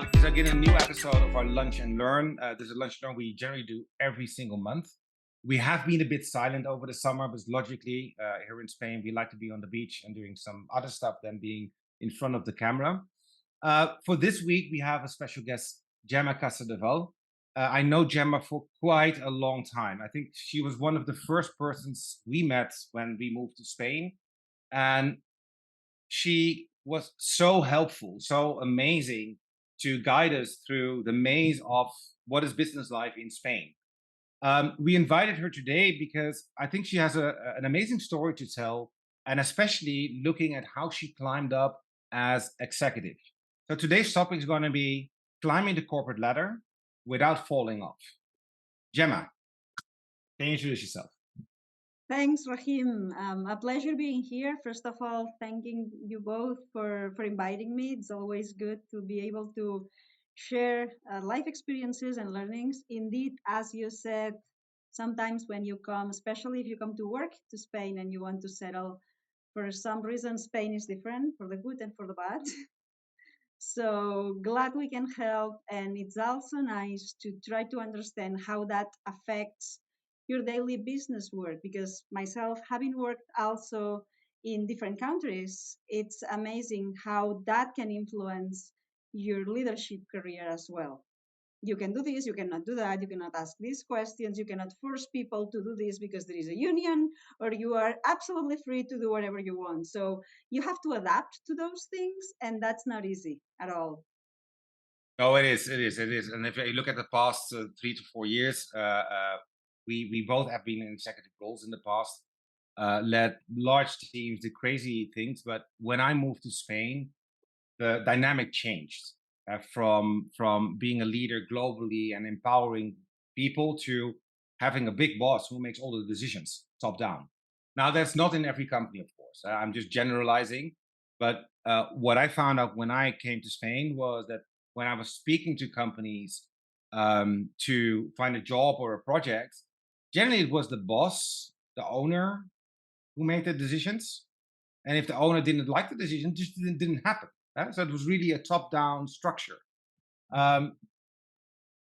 This is again a new episode of our Lunch and Learn. This is a Lunch and Learn we generally do every single month. We have been a bit silent over the summer, but logically, here in Spain, we like to be on the beach and doing some other stuff than being in front of the camera. For this week, we have a special guest, Gemma Cassadeval. I know Gemma for quite a long time. I think she was one of the first persons we met when we moved to Spain. And she was so helpful, so amazing to guide us through the maze of what is business life in Spain. We invited her today because I think she has an amazing story to tell, and especially looking at how she climbed up as executive. So today's topic is going to be climbing the corporate ladder without falling off. Gemma, can you introduce yourself? Thanks, Rahim. A pleasure being here. First of all, thanking you both for inviting me. It's always good to be able to share life experiences and learnings. Indeed, as you said, sometimes when you come, especially if you come to work to Spain and you want to settle, for some reason, Spain is different for the good and for the bad. So glad we can help. And it's also nice to try to understand how that affects your daily business work, because myself, having worked also in different countries, it's amazing how that can influence your leadership career as well. You can do this, you cannot do that, you cannot ask these questions, you cannot force people to do this because there is a union, or you are absolutely free to do whatever you want. So you have to adapt to those things, and that's not easy at all. No, it is, it is, it is. And if you look at the past 3 to 4 years, we both have been in executive roles in the past, led large teams, did crazy things. But when I moved to Spain, the dynamic changed from being a leader globally and empowering people to having a big boss who makes all the decisions top down. Now, that's not in every company, of course. I'm just generalizing. But what I found out when I came to Spain was that when I was speaking to companies to find a job or a project, generally it was the boss, the owner, who made the decisions. And if the owner didn't like the decision, it just didn't happen. So it was really a top-down structure. Um,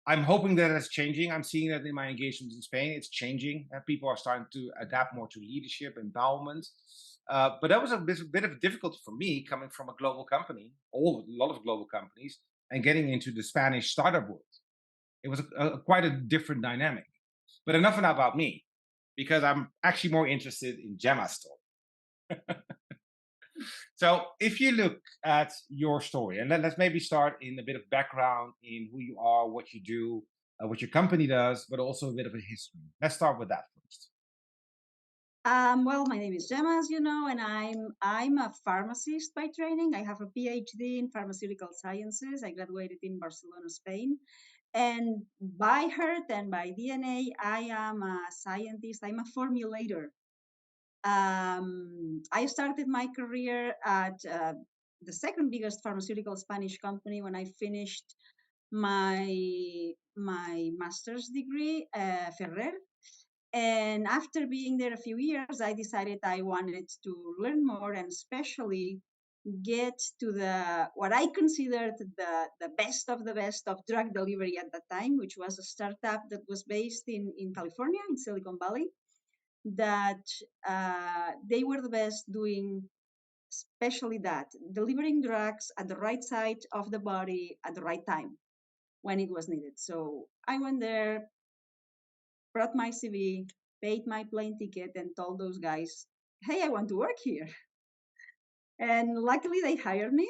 I'm hoping that it's changing. I'm seeing that in my engagements in Spain, it's changing. People are starting to adapt more to leadership, empowerment. But that was a bit of difficulty for me coming from a global company, a lot of global companies, and getting into the Spanish startup world. It was quite a different dynamic. But enough about me, because I'm actually more interested in Gemma's story. So if you look at your story, and let's maybe start in a bit of background in who you are, what you do, what your company does, but also a bit of a history. Let's start with that first. Well, my name is Gemma, as you know, and I'm a pharmacist by training. I have a PhD in pharmaceutical sciences. I graduated in Barcelona, Spain. And by heart and by DNA, I am a scientist. I'm a formulator. I started my career at the second biggest pharmaceutical Spanish company when I finished my master's degree, Ferrer. And after being there a few years, I decided I wanted to learn more, and especially get to the what I considered the best of drug delivery at that time, which was a startup that was based in California, in Silicon Valley, that they were the best doing especially that, delivering drugs at the right side of the body at the right time when it was needed. So I went there, brought my CV, paid my plane ticket, and told those guys, hey, I want to work here. And luckily they hired me.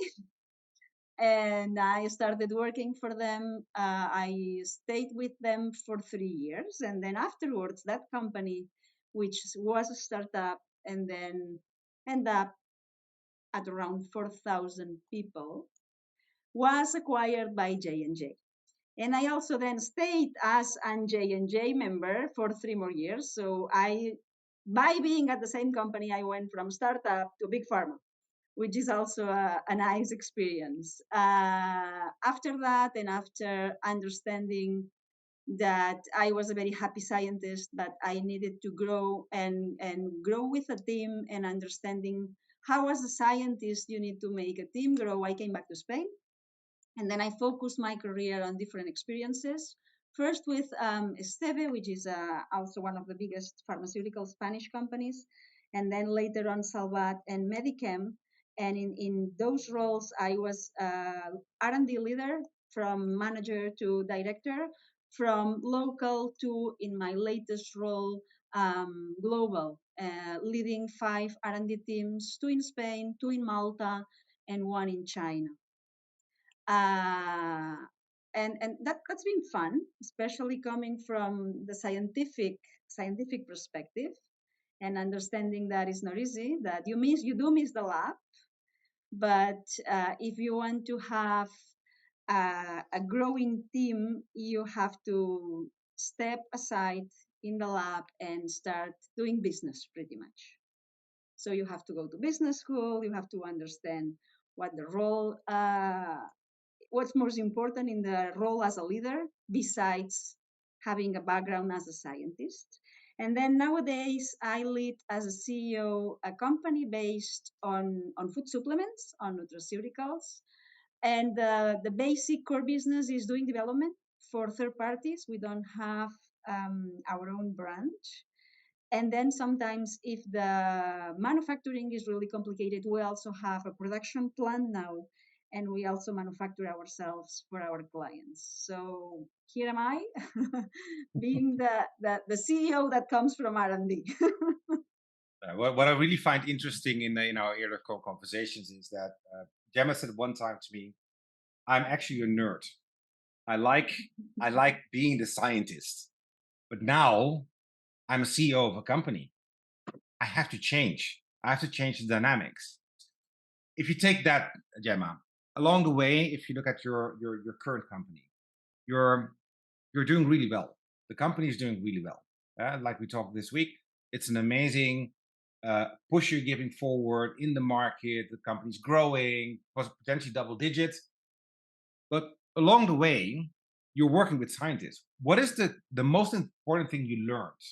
And I started working for them. I stayed with them for 3 years. And then afterwards, that company, which was a startup and then end up at around 4,000 people, was acquired by J&J. And I also then stayed as an J&J member for 3 more years. So by being at the same company, I went from startup to big pharma, which is also a nice experience. After that, and after understanding that I was a very happy scientist, but I needed to grow and grow with a team, and understanding how as a scientist you need to make a team grow, I came back to Spain. And then I focused my career on different experiences. First with Esteve, which is also one of the biggest pharmaceutical Spanish companies, and then later on Salvat and Medichem. And in those roles, I was R&D leader, from manager to director, from local to, in my latest role, global, leading 5 R&D teams, 2 in Spain, 2 in Malta, and 1 in China. Uh, and that's been fun, especially coming from the scientific perspective, and understanding that it's not easy, that you do miss the lab, but if you want to have a growing team, you have to step aside in the lab and start doing business pretty much. So you have to go to business school, you have to understand what the role, what's most important in the role as a leader besides having a background as a scientist. And then nowadays, I lead as a CEO a company based on food supplements, on nutraceuticals. And the basic core business is doing development for third parties. We don't have our own branch. And then sometimes, if the manufacturing is really complicated, we also have a production plant now, and we also manufacture ourselves for our clients. So here am I, being the CEO that comes from R&D. What I really find interesting in our earlier conversations is that Gemma said one time to me, "I'm actually a nerd. I like being the scientist, but now I'm a CEO of a company. I have to change. I have to change the dynamics." If you take that, Gemma, along the way, if you look at your current company, you're doing really well. The company is doing really well. Like we talked this week, it's an amazing push you're giving forward in the market. The company's growing, potentially double digits. But along the way, you're working with scientists. What is the most important thing you learned?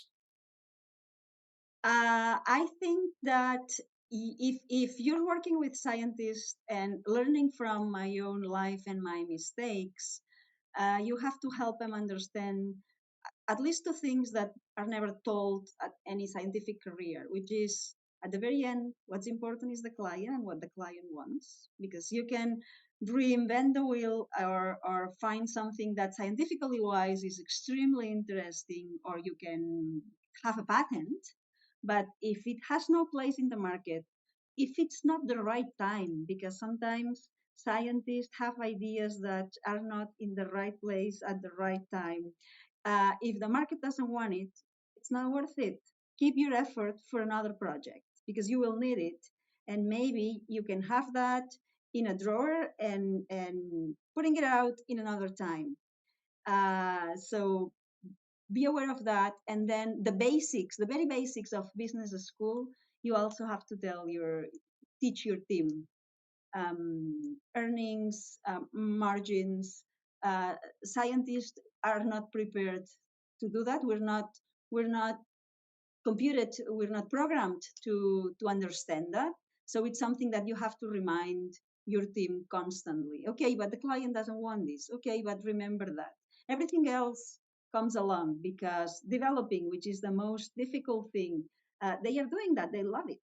I think that if you're working with scientists and learning from my own life and my mistakes, you have to help them understand at least 2 things that are never told at any scientific career, which is, at the very end, what's important is the client and what the client wants. Because you can reinvent the wheel, or find something that scientifically wise is extremely interesting, or you can have a patent. But if it has no place in the market, if it's not the right time, because sometimes scientists have ideas that are not in the right place at the right time, if the market doesn't want it, it's not worth it. Keep your effort for another project, because you will need it. And maybe you can have that in a drawer and putting it out in another time. So be aware of that. And then the basics, the very basics of business school, you also have to teach your team. Earnings, margins. Scientists are not prepared to do that. We're not computed, we're not programmed to understand that. So it's something that you have to remind your team constantly. Okay, but the client doesn't want this. Okay, but remember that. Everything else comes along, because developing, which is the most difficult thing, they are doing that. They love it.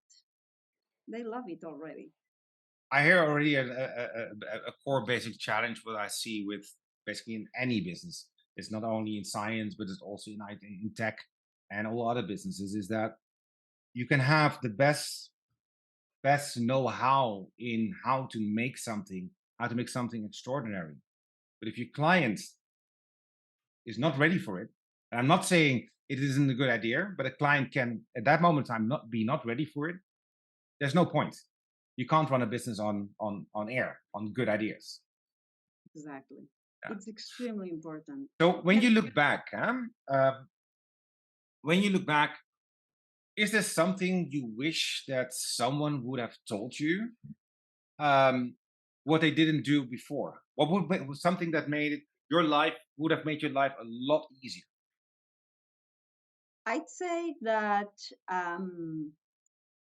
They love it already. I hear already a core basic challenge what I see with basically in any business. It's not only in science, but it's also in IT, in tech and all other businesses, is that you can have the best know-how in how to make something extraordinary. But if your client is not ready for it, and I'm not saying it isn't a good idea, but a client can at that moment in time not ready for it, there's no point. You can't run a business on air, on good ideas. Exactly. Yeah. It's extremely important. So when you look back, is there something you wish that someone would have told you, what they didn't do before? What would be something that would have made your life a lot easier? I'd say that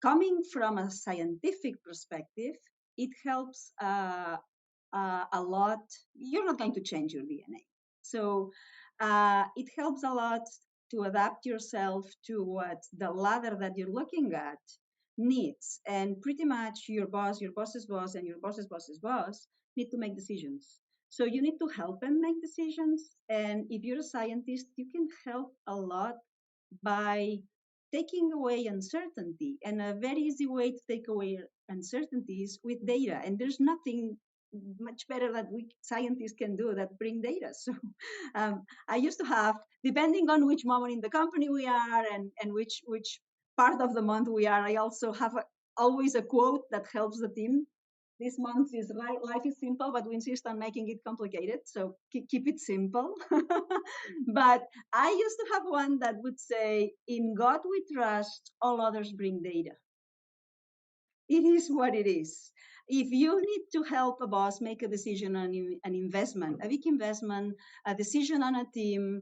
coming from a scientific perspective, it helps a lot, you're not going to change your DNA. So it helps a lot to adapt yourself to what the ladder that you're looking at needs. And pretty much your boss, your boss's boss, and your boss's boss's boss need to make decisions. So you need to help them make decisions. And if you're a scientist, you can help a lot by taking away uncertainty. And a very easy way to take away uncertainty is with data. And there's nothing much better that we scientists can do that bring data. So I used to have, depending on which moment in the company we are and which part of the month we are, I also have always a quote that helps the team. This month is life is simple, but we insist on making it complicated. So keep it simple. But I used to have one that would say, "In God we trust, all others bring data." It is what it is. If you need to help a boss make a decision on an investment, a big investment, a decision on a team,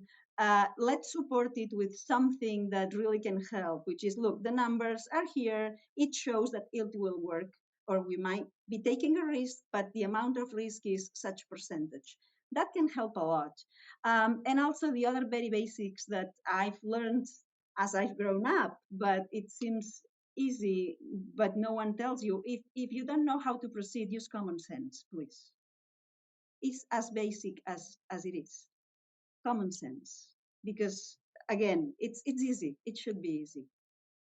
let's support it with something that really can help, which is, look, the numbers are here. It shows that it will work, or we might be taking a risk, but the amount of risk is such percentage. That can help a lot. And also the other very basics that I've learned as I've grown up, but it seems easy, but no one tells you. If you don't know how to proceed, use common sense, please. It's as basic as it is. Common sense. Because again, it's easy. It should be easy.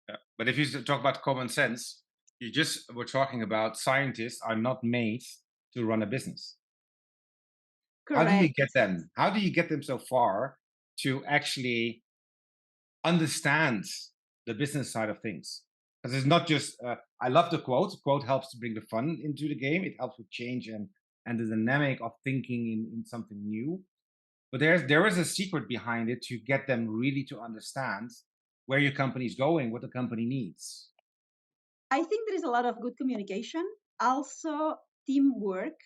Yeah. But if you talk about common sense, you just were talking about scientists are not made to run a business. Correct. How do you get them? How do you get them so far to actually understand the business side of things? Because it's not just, I love the quote. The quote helps to bring the fun into the game. It helps with change and the dynamic of thinking in something new. But there is a secret behind it to get them really to understand where your company is going, what the company needs. I think there is a lot of good communication, also teamwork.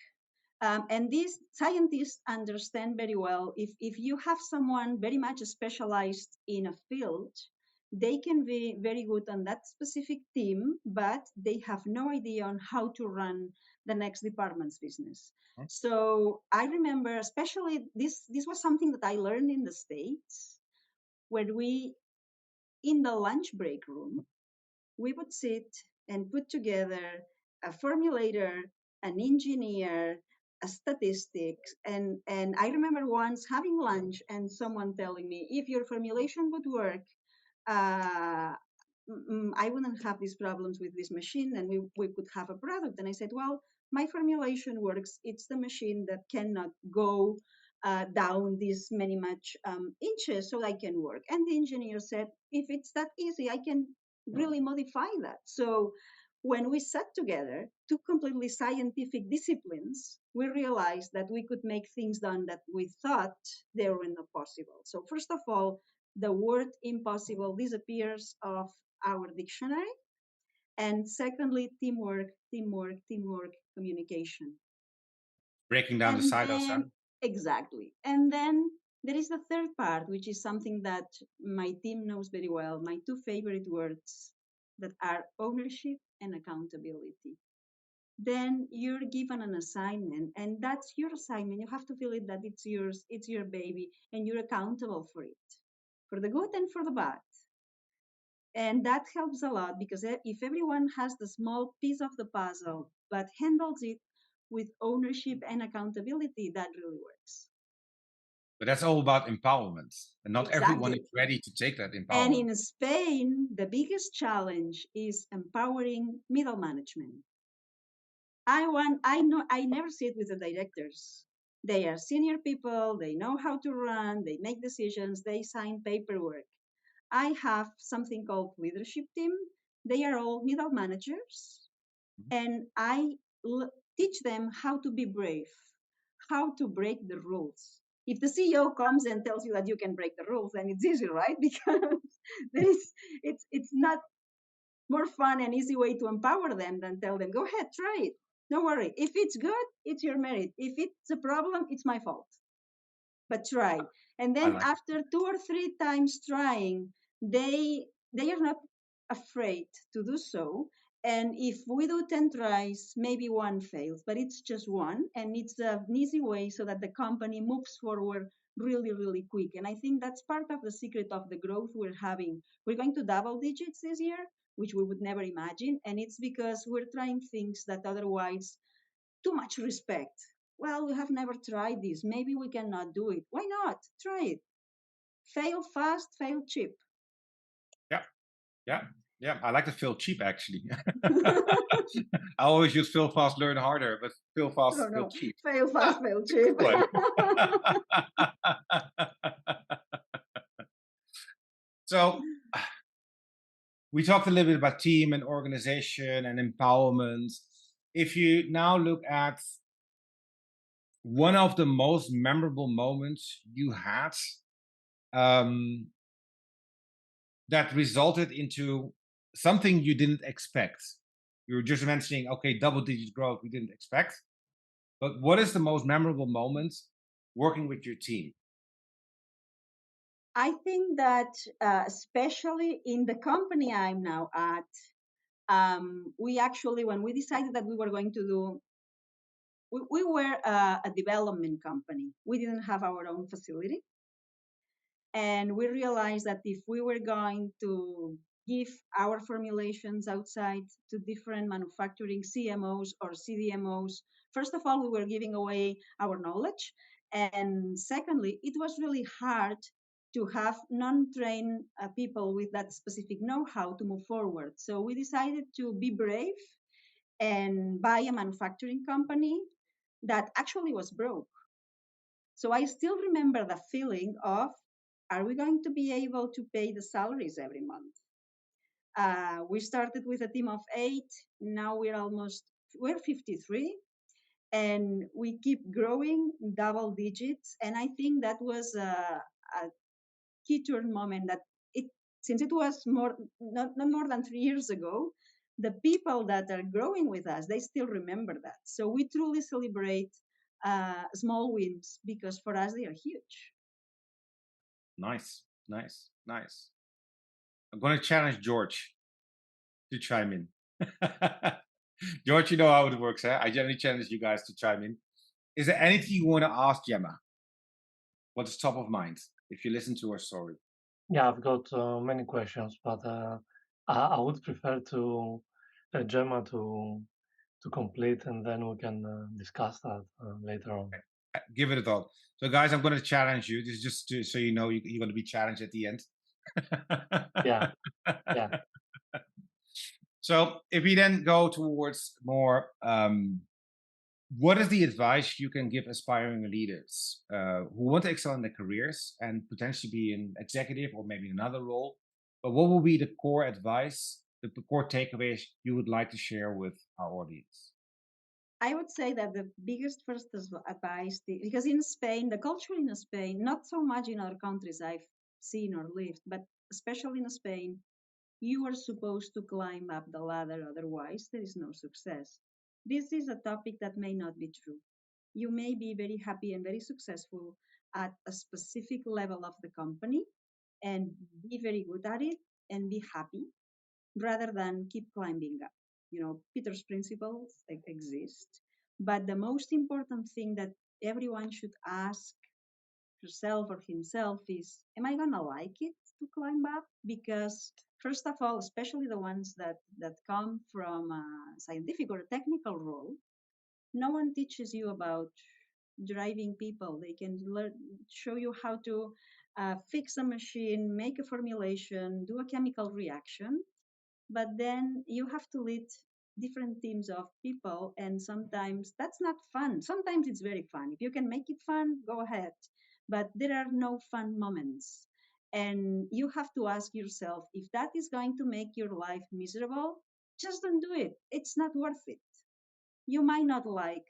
And these scientists understand very well if you have someone very much specialized in a field, they can be very good on that specific team, but they have no idea on how to run the next department's business. So I remember, especially this was something that I learned in the States, where we, in the lunch break room, we would sit and put together a formulator, an engineer, a statistics. And I remember once having lunch and someone telling me, if your formulation would work, I wouldn't have these problems with this machine and we could have a product. And I said, well, my formulation works. It's the machine that cannot go down these many much inches so I can work. And the engineer said, if it's that easy, I can really modify that. So when we sat together, two completely scientific disciplines, we realized that we could make things done that we thought they were not possible. So first of all, the word impossible disappears of our dictionary. And secondly, teamwork, teamwork, teamwork, communication. Breaking down the silos. Exactly. And then there is the third part, which is something that my team knows very well. My two favorite words that are ownership and accountability. Then you're given an assignment, and that's your assignment. You have to feel it that it's yours, it's your baby, and you're accountable for it, for the good and for the bad. And that helps a lot because if everyone has the small piece of the puzzle but handles it with ownership and accountability, that really works. But that's all about empowerment. And not everyone is ready to take that empowerment. And in Spain, the biggest challenge is empowering middle management. I never sit with the directors. They are senior people, they know how to run, they make decisions, they sign paperwork. I have something called leadership team. They are all middle managers, and I teach them how to be brave, how to break the rules. If the CEO comes and tells you that you can break the rules, then it's easy, right? Because it's not more fun and easy way to empower them than tell them, go ahead, try it. Don't worry. If it's good, it's your merit. If it's a problem, it's my fault. But try. And then after 2 or 3 times trying, they are not afraid to do so. And if we do 10 tries, maybe one fails, but it's just one. And it's an easy way so that the company moves forward really, really quick. And I think that's part of the secret of the growth we're having. We're going to double digits this year, which we would never imagine. And it's because we're trying things that otherwise too much respect. Well, we have never tried this. Maybe we cannot do it. Why not? Try it. Fail fast, fail cheap. Yeah, yeah, yeah. I like to feel cheap actually. I always use fail fast, learn harder, but fail fast, No, feel no. cheap. Fail fast, fail cheap. Good one. So we talked a little bit about team and organization and empowerment. If you now look at one of the most memorable moments you had um, that resulted into something you didn't expect. You were just mentioning, okay, double-digit growth we didn't expect. But what is the most memorable moment working with your team? I think that, especially in the company I'm now at, we actually, when we decided that we were going to do, we were a development company. We didn't have our own facility. And we realized that if we were going to give our formulations outside to different manufacturing CMOs or CDMOs, first of all, we were giving away our knowledge. And secondly, it was really hard to have non-trained people with that specific know-how to move forward. So we decided to be brave and buy a manufacturing company that actually was broke. So I still remember the feeling of, are we going to be able to pay the salaries every month? We started with a team of 8. Now we're 53, and we keep growing double digits. And I think that was a key turn moment that it, since it was not more than 3 years ago, the people that are growing with us, they still remember that. So we truly celebrate small wins because for us they are huge. Nice, nice, nice. I'm going to challenge George to chime in. George, you know how it works, huh? I generally challenge you guys to chime in. Is there anything you want to ask Gemma? What is top of mind if you listen to her story? Yeah, I've got many questions, but I would prefer to Gemma to complete, and then we can discuss that later on. Give it a thought. So, guys, I'm going to challenge you. This is just so you know you're going to be challenged at the end. Yeah, yeah. So, if we then go towards more, what is the advice you can give aspiring leaders who want to excel in their careers and potentially be an executive or maybe another role? But what will be the core advice, the core takeaways you would like to share with our audience? I would say that the biggest first advice, because in Spain, the culture in Spain, not so much in other countries I've seen or lived, but especially in Spain, you are supposed to climb up the ladder, otherwise, there is no success. This is a topic that may not be true. You may be very happy and very successful at a specific level of the company and be very good at it and be happy rather than keep climbing up. You know, Peter's principles exist, but the most important thing that everyone should ask herself or himself is, am I gonna like it to climb up? Because first of all, especially the ones that come from a scientific or a technical role, no one teaches you about driving people. They can show you how to fix a machine, make a formulation, do a chemical reaction, but then you have to lead different teams of people, and sometimes that's not fun. Sometimes it's very fun. If you can make it fun, go ahead, but there are no fun moments, and you have to ask yourself, if that is going to make your life miserable, just don't do it. It's not worth it. You might not like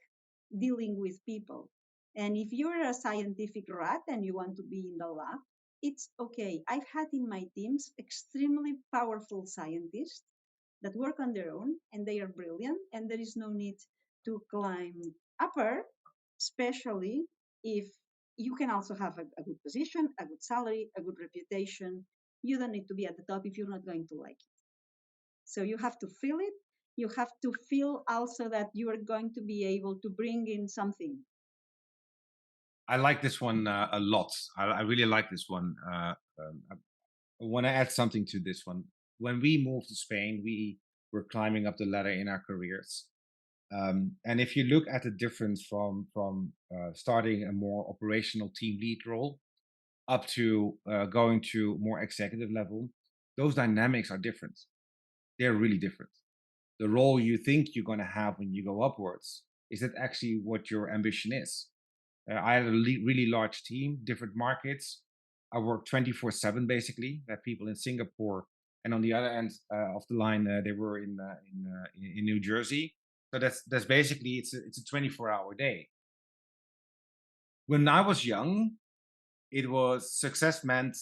dealing with people, and if you're a scientific rat and you want to be in the lab, it's okay. I've had in my teams extremely powerful scientists that work on their own and they are brilliant, and there is no need to climb upper, especially if you can also have a good position, a good salary, a good reputation. You don't need to be at the top if you're not going to like it. So you have to feel it, You have to feel also that you are going to be able to bring in something. I like this one a lot. I really like this one. I want to add something to this one. When we moved to Spain, we were climbing up the ladder in our careers. And if you look at the difference from starting a more operational team lead role up to going to more executive level, those dynamics are different. They're really different. The role you think you're going to have when you go upwards, is that actually what your ambition is? I had a really large team, different markets. I worked 24/7 basically. That people in Singapore, and on the other end of the line, they were in New Jersey. So that's basically it's a 24-hour day. When I was young, it was success meant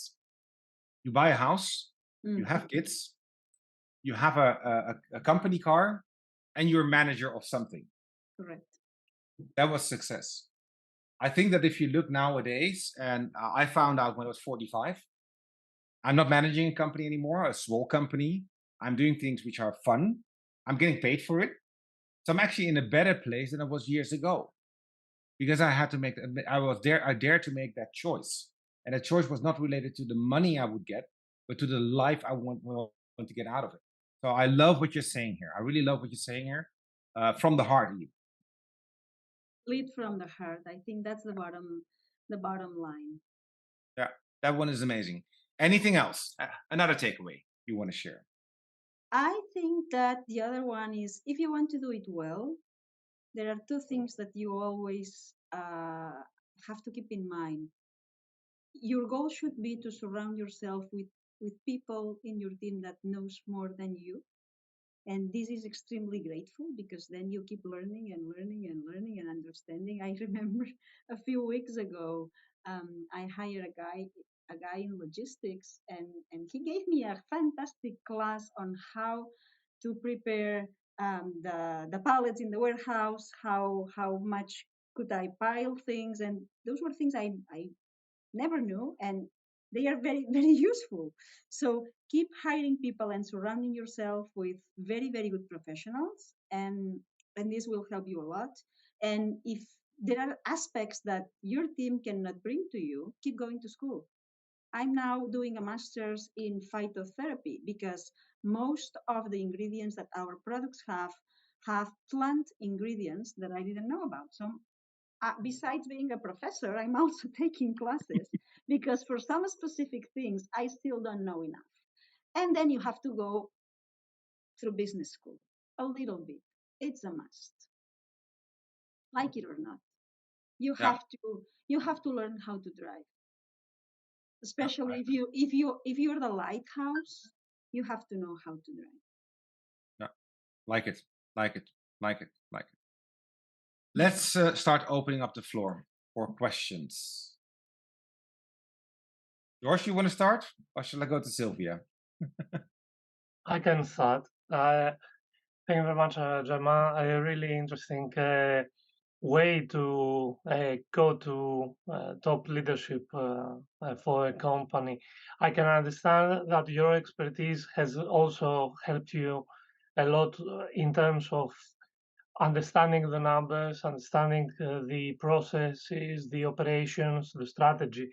you buy a house, you have kids, you have a company car, and you're a manager of something. Correct. That was success. I think that if you look nowadays, and I found out when I was 45, I'm not managing a company anymore, a small company. I'm doing things which are fun. I'm getting paid for it. So I'm actually in a better place than I was years ago because I had to make, I dared to make that choice. And that choice was not related to the money I would get, but to the life I want to get out of it. So I love what you're saying here. I really love what you're saying here, from the heart. Even. Lead from the heart. I think that's the bottom line. Yeah, that one is amazing. Anything else? Another takeaway you want to share? I think that the other one is if you want to do it well, there are two things that you always have to keep in mind. Your goal should be to surround yourself with people in your team that knows more than you. And this is extremely grateful because then you keep learning and learning and learning and understanding. I remember a few weeks ago, I hired a guy in logistics, and he gave me a fantastic class on how to prepare the pallets in the warehouse, how much could I pile things, and those were things I never knew, and they are very very useful. So keep hiring people and surrounding yourself with very very good professionals, and this will help you a lot. And if there are aspects that your team cannot bring to you, keep going to school. I'm now doing a master's in phytotherapy because most of the ingredients that our products have plant ingredients that I didn't know about. So besides being a professor, I'm also taking classes because for some specific things, I still don't know enough. And then you have to go through business school a little bit. It's a must, like it or not. You Yeah. have to learn how to drive, Yeah, especially if you're the lighthouse. You have to know how to drive. yeah. Like it, like it, like it, like it. Let's start opening up the floor for questions. George, you want to start, or shall I go to Sylvia? I can start. Thank you very much, Gemma. A really interesting way to go to top leadership for a company. I can understand that your expertise has also helped you a lot in terms of understanding the numbers, understanding the processes, the operations, the strategy.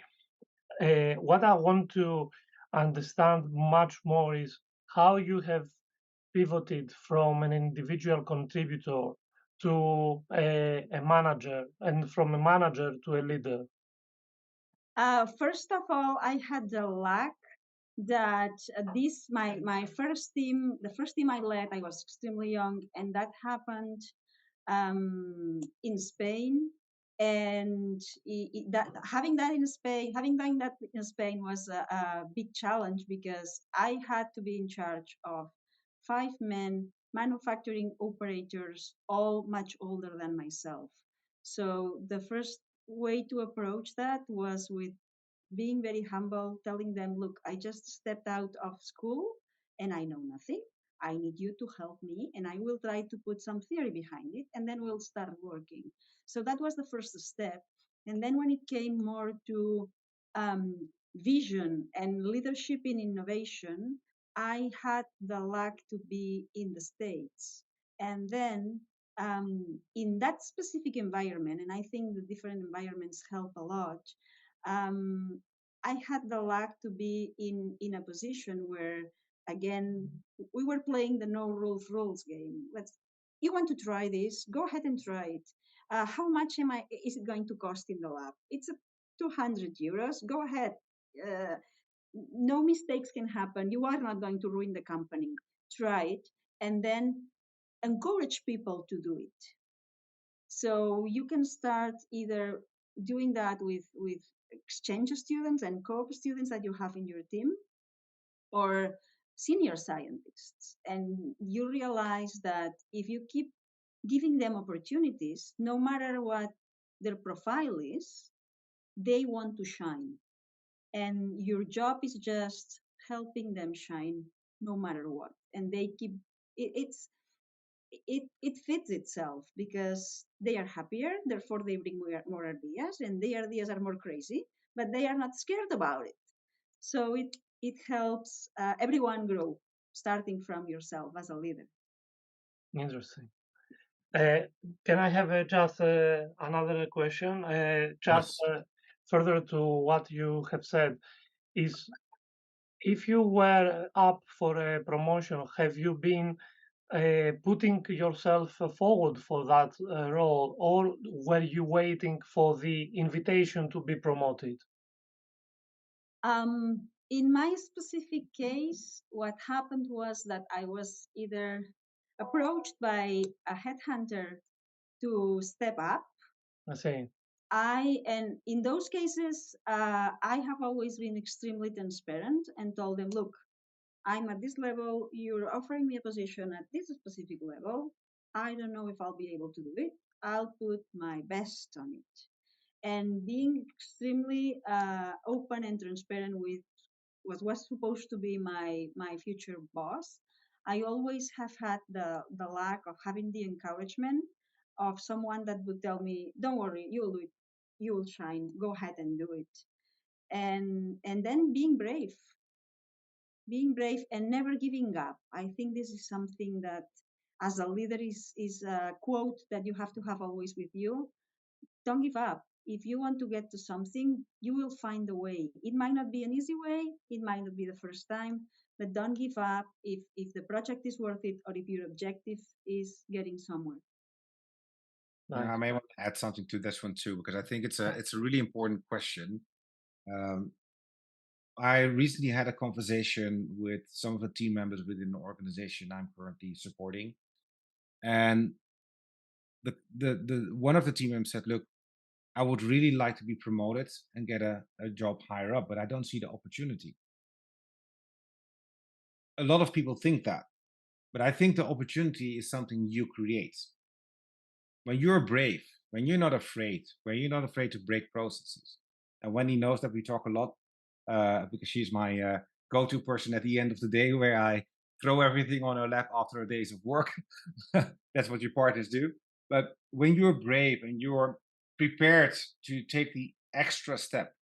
What I want to understand much more is how you have pivoted from an individual contributor to a manager, and from a manager to a leader. First of all, I had the luck that this my first team, the first team I led, I was extremely young, and that happened in Spain. And that having done that in Spain was a big challenge because I had to be in charge of 5 men manufacturing operators, all much older than myself. So the first way to approach that was with being very humble, telling them, look, I just stepped out of school and I know nothing. I need you to help me, and I will try to put some theory behind it, and then we'll start working. So that was the first step. And then when it came more to vision and leadership in innovation, I had the luck to be in the States. And then in that specific environment, and I think the different environments help a lot, um, I had the luck to be in a position where, again, we were playing the no rules game. You want to try this? Go ahead and try it. How much is it going to cost in the lab? It's 200 euros. Go ahead. Uh, no mistakes can happen. You are not going to ruin the company. Try it, and then encourage people to do it. So you can start either doing that with exchange students and co-op students that you have in your team, or senior scientists. And you realize that if you keep giving them opportunities, no matter what their profile is, they want to shine. And your job is just helping them shine no matter what. And they keep it fits itself because they are happier, therefore they bring more ideas, and their ideas are more crazy, but they are not scared about it. So it helps everyone grow, starting from yourself as a leader. Interesting. Can I have just another question? Just further to what you have said, is if you were up for a promotion, have you been putting yourself forward for that role, or were you waiting for the invitation to be promoted? In my specific case, what happened was that I was either approached by a headhunter to step up. I see. And in those cases, I have always been extremely transparent and told them, look, I'm at this level, you're offering me a position at this specific level. I don't know if I'll be able to do it. I'll put my best on it. And being extremely open and transparent with what was supposed to be my future boss, I always have had the lack of having the encouragement of someone that would tell me, don't worry, you'll do it, you'll shine, go ahead and do it. And then being brave and never giving up. I think this is something that as a leader is a quote that you have to have always with you. Don't give up. If you want to get to something, you will find a way. It might not be an easy way, it might not be the first time, but don't give up if the project is worth it or if your objective is getting somewhere. Nice. I may want to add something to this one too, because I think it's a really important question. I recently had a conversation with some of the team members within the organization I'm currently supporting, and the one of the team members said, "Look, I would really like to be promoted and get a job higher up, but I don't see the opportunity." A lot of people think that, but I think the opportunity is something you create. When you're brave, when you're not afraid, when you're not afraid to break processes. And Wendy knows that we talk a lot because she's my go-to person at the end of the day, where I throw everything on her lap after a days of work. That's what your partners do. But when you're brave and you're prepared to take the extra step,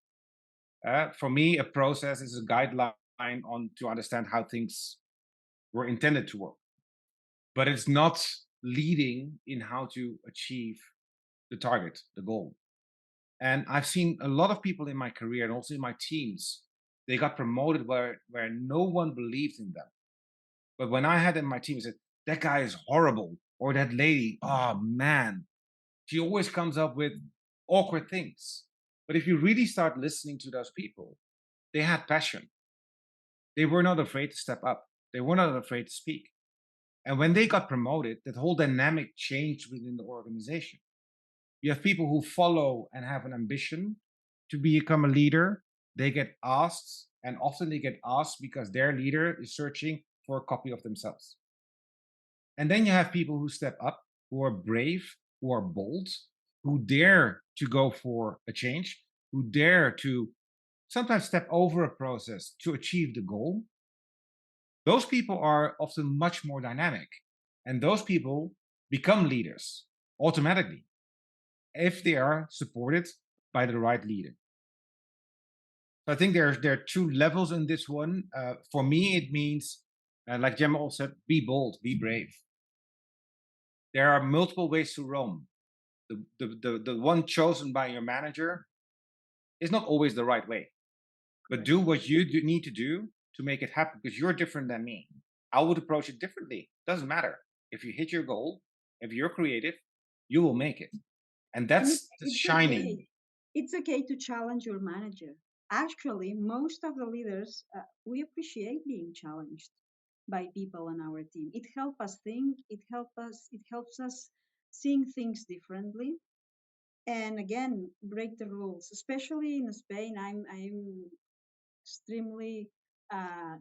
for me, a process is a guideline on to understand how things were intended to work, but it's not leading in how to achieve the target, the goal. And I've seen a lot of people in my career and also in my teams, they got promoted where no one believed in them. But when I had in my team, I said, that guy is horrible. Or that lady, oh man, she always comes up with awkward things. But if you really start listening to those people, they had passion. They were not afraid to step up. They were not afraid to speak. And when they got promoted, that whole dynamic changed within the organization. You have people who follow and have an ambition to become a leader. They get asked, and often they get asked because their leader is searching for a copy of themselves. And then you have people who step up, who are brave, who are bold, who dare to go for a change, who dare to sometimes step over a process to achieve the goal. Those people are often much more dynamic, and those people become leaders automatically if they are supported by the right leader. So I think there are two levels in this one. For me, it means, like Gemma also said, be bold, be brave. there are multiple ways to Rome. The one chosen by your manager is not always the right way. But do what you need to do to make it happen, because you're different than me. I would approach it differently. Doesn't matter. If you hit your goal, if you're creative, you will make it. And that's shining. Okay. It's okay to challenge your manager. Actually, most of the leaders, we appreciate being challenged by people on our team. It helps us think. It helps us seeing things differently. And again, break the rules. Especially in Spain, I'm extremely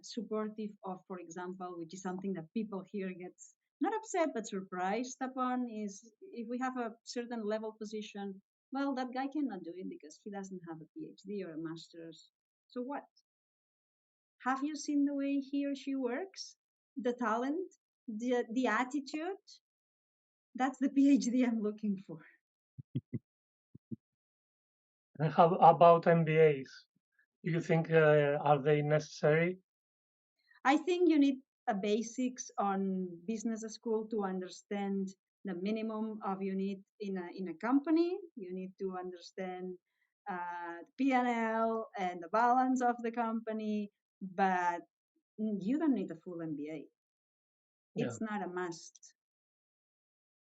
supportive of, for example, which is something that people here gets not upset but surprised upon, is if we have a certain level position, well, that guy cannot do it because he doesn't have a PhD or a master's. So what? Have you seen the way he or she works? The talent, the attitude? That's the PhD I'm looking for. And how about MBAs? Do you think are they necessary? I think you need a basics on business school to understand the minimum of you need in a company. You need to understand P&L and the balance of the company, but you don't need a full MBA. It's not a must.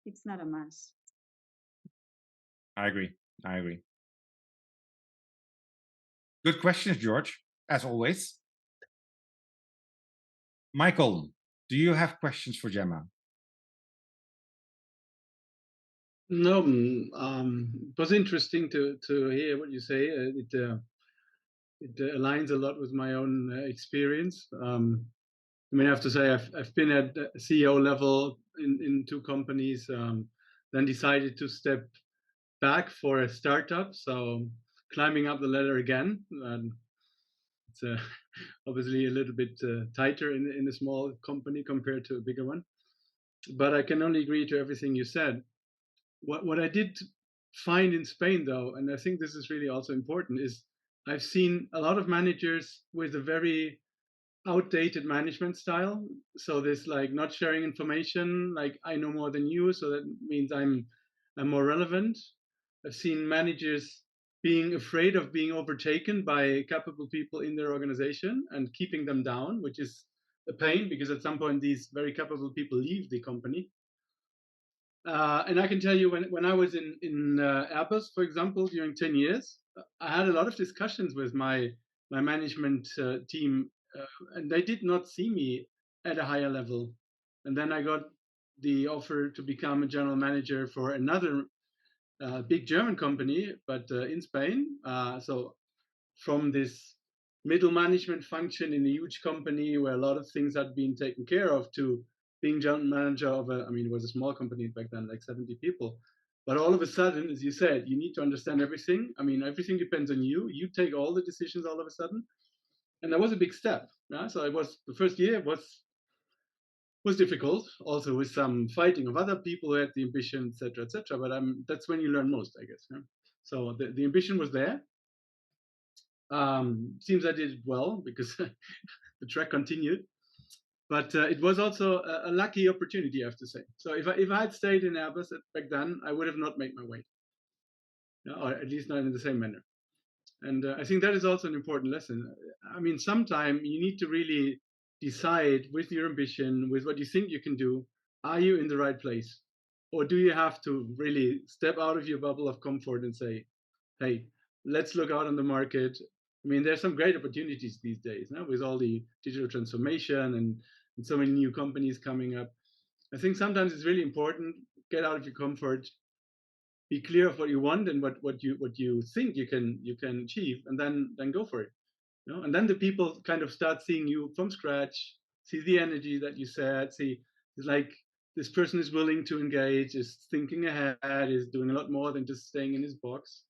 It's not a must. I agree. Good questions, George, as always. Michael, do you have questions for Gemma? No, it was interesting to hear what you say. It aligns a lot with my own experience. I mean, I have to say, I've been at CEO level in two companies, then decided to step back for a startup. So climbing up the ladder again. It's obviously a little bit tighter in a small company compared to a bigger one. But I can only agree to everything you said. What I did find in Spain, though, and I think this is really also important, is I've seen a lot of managers with a very outdated management style. So this like not sharing information, like I know more than you, so that means I'm more relevant. I've seen managers being afraid of being overtaken by capable people in their organization and keeping them down, which is a pain because at some point these very capable people leave the company. And I can tell you, when I was in Airbus, for example, during 10 years, I had a lot of discussions with my management team, and they did not see me at a higher level. And then I got the offer to become a general manager for another big German company, but in Spain. So from this middle management function in a huge company where a lot of things had been taken care of, to being general manager of I mean, it was a small company back then, like 70 people. But all of a sudden, as you said, you need to understand everything. I mean, everything depends on you. You take all the decisions all of a sudden. And that was a big step. Yeah? So it was, the first year was difficult, also with some fighting of other people who had the ambition, etc., etc. But that's when you learn most, I guess. Yeah? So the ambition was there. Seems I did it well because the track continued. But it was also a lucky opportunity, I have to say. So if I had stayed in Airbus back then, I would have not made my way, or at least not in the same manner. And I think that is also an important lesson. I mean, sometimes you need to really decide with your ambition, with what you think you can do, are you in the right place? Or do you have to really step out of your bubble of comfort and say, hey, let's look out on the market. I mean, there's some great opportunities these days, with all the digital transformation and so many new companies coming up. I think sometimes it's really important, get out of your comfort, be clear of what you want and what you think you can achieve, and then go for it. And then the people kind of start seeing you from scratch, see the energy that you said, see it's like this person is willing to engage, is thinking ahead, is doing a lot more than just staying in his box.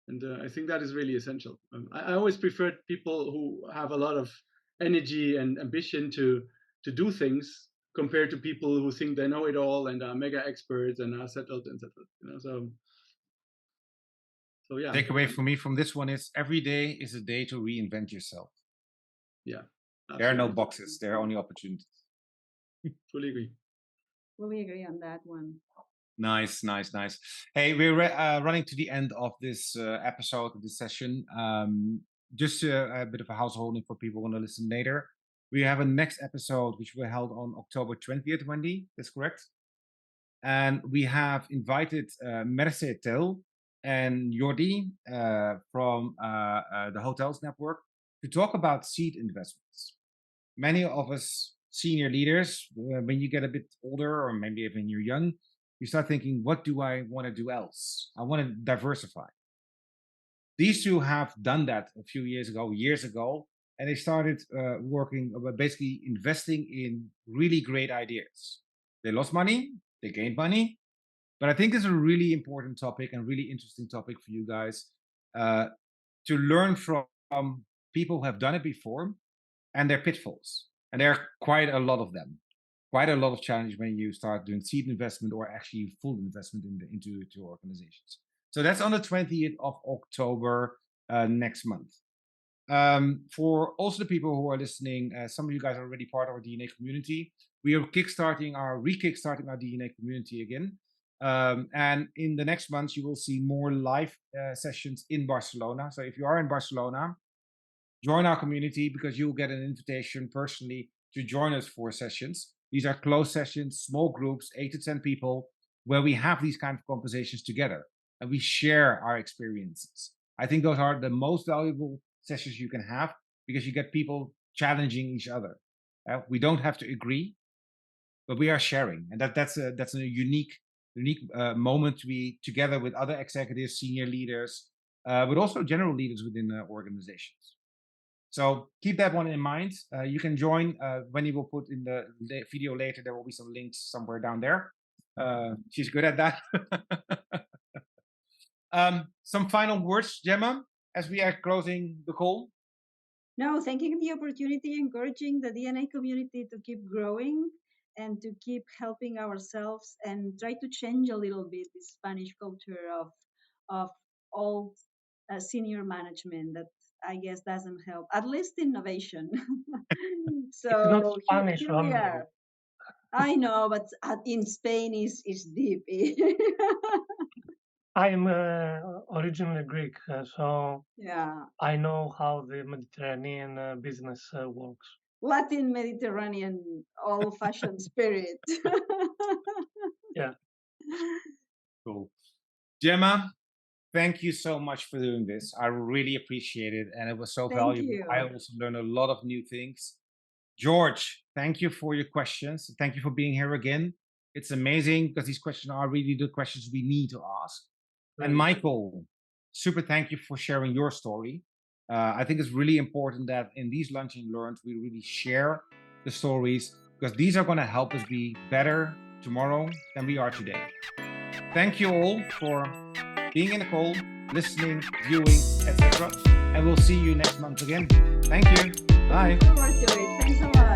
And I think that is really essential. I always prefer people who have a lot of energy and ambition to do things, compared to people who think they know it all and are mega experts and are settled and settled. So yeah. Takeaway for me from this one is every day is a day to reinvent yourself. Yeah. Absolutely. There are no boxes. There are only opportunities. Fully agree. fully agree on that one. Nice. Hey, we're running to the end of this episode of this session. Just a bit of a householding for people who want to listen later. We have a next episode which we held on October 20th, Wendy. That's correct. And we have invited Merce Tel and Jordi from the Hotels Network to talk about seed investments. Many of us senior leaders, when you get a bit older, or maybe even you're young, you start thinking, what do I want to do else? I want to diversify. These two have done that a few years ago, and they started working, basically investing in really great ideas. They lost money, they gained money, but I think it's a really important topic and really interesting topic for you guys to learn from people who have done it before and their pitfalls. And there are quite a lot of them. Quite a lot of challenge when you start doing seed investment or actually full investment into organizations. So that's on the 20th of October next month. For also the people who are listening, some of you guys are already part of our DNA community. We are re-kickstarting our DNA community again. And in the next months, you will see more live sessions in Barcelona. So if you are in Barcelona, join our community because you'll get an invitation personally to join us for sessions. These are closed sessions, small groups, 8 to 10 people, where we have these kind of conversations together and we share our experiences. I think those are the most valuable sessions you can have because you get people challenging each other. We don't have to agree, but we are sharing, and that's a unique moment to be together with other executives, senior leaders, but also general leaders within organizations. So keep that one in mind. You can join. Wendy will put in the video later. There will be some links somewhere down there. She's good at that. Some final words, Gemma, as we are closing the call. No, thanking the opportunity, encouraging the DNA community to keep growing and to keep helping ourselves and try to change a little bit the Spanish culture of old senior management that I guess doesn't help, at least innovation. It's not So Spanish here we only. are. I know, but in Spain is deep. I'm originally Greek, so Yeah, I know how the Mediterranean business works. Latin Mediterranean old-fashioned spirit. Yeah. Cool. Gemma, thank you so much for doing this. I really appreciate it, and it was so Thank valuable. you. I also learned a lot of new things. George, thank you for your questions. Thank you for being here again. It's amazing because these questions are really the questions we need to ask. And Michael, super thank you for sharing your story. I think it's really important that in these Lunch and Learns, we really share the stories because these are going to help us be better tomorrow than we are today. Thank you all for being in the call, listening, viewing, etc. And we'll see you next month again. Thank you. Bye. Looking forward to it. Thanks a lot.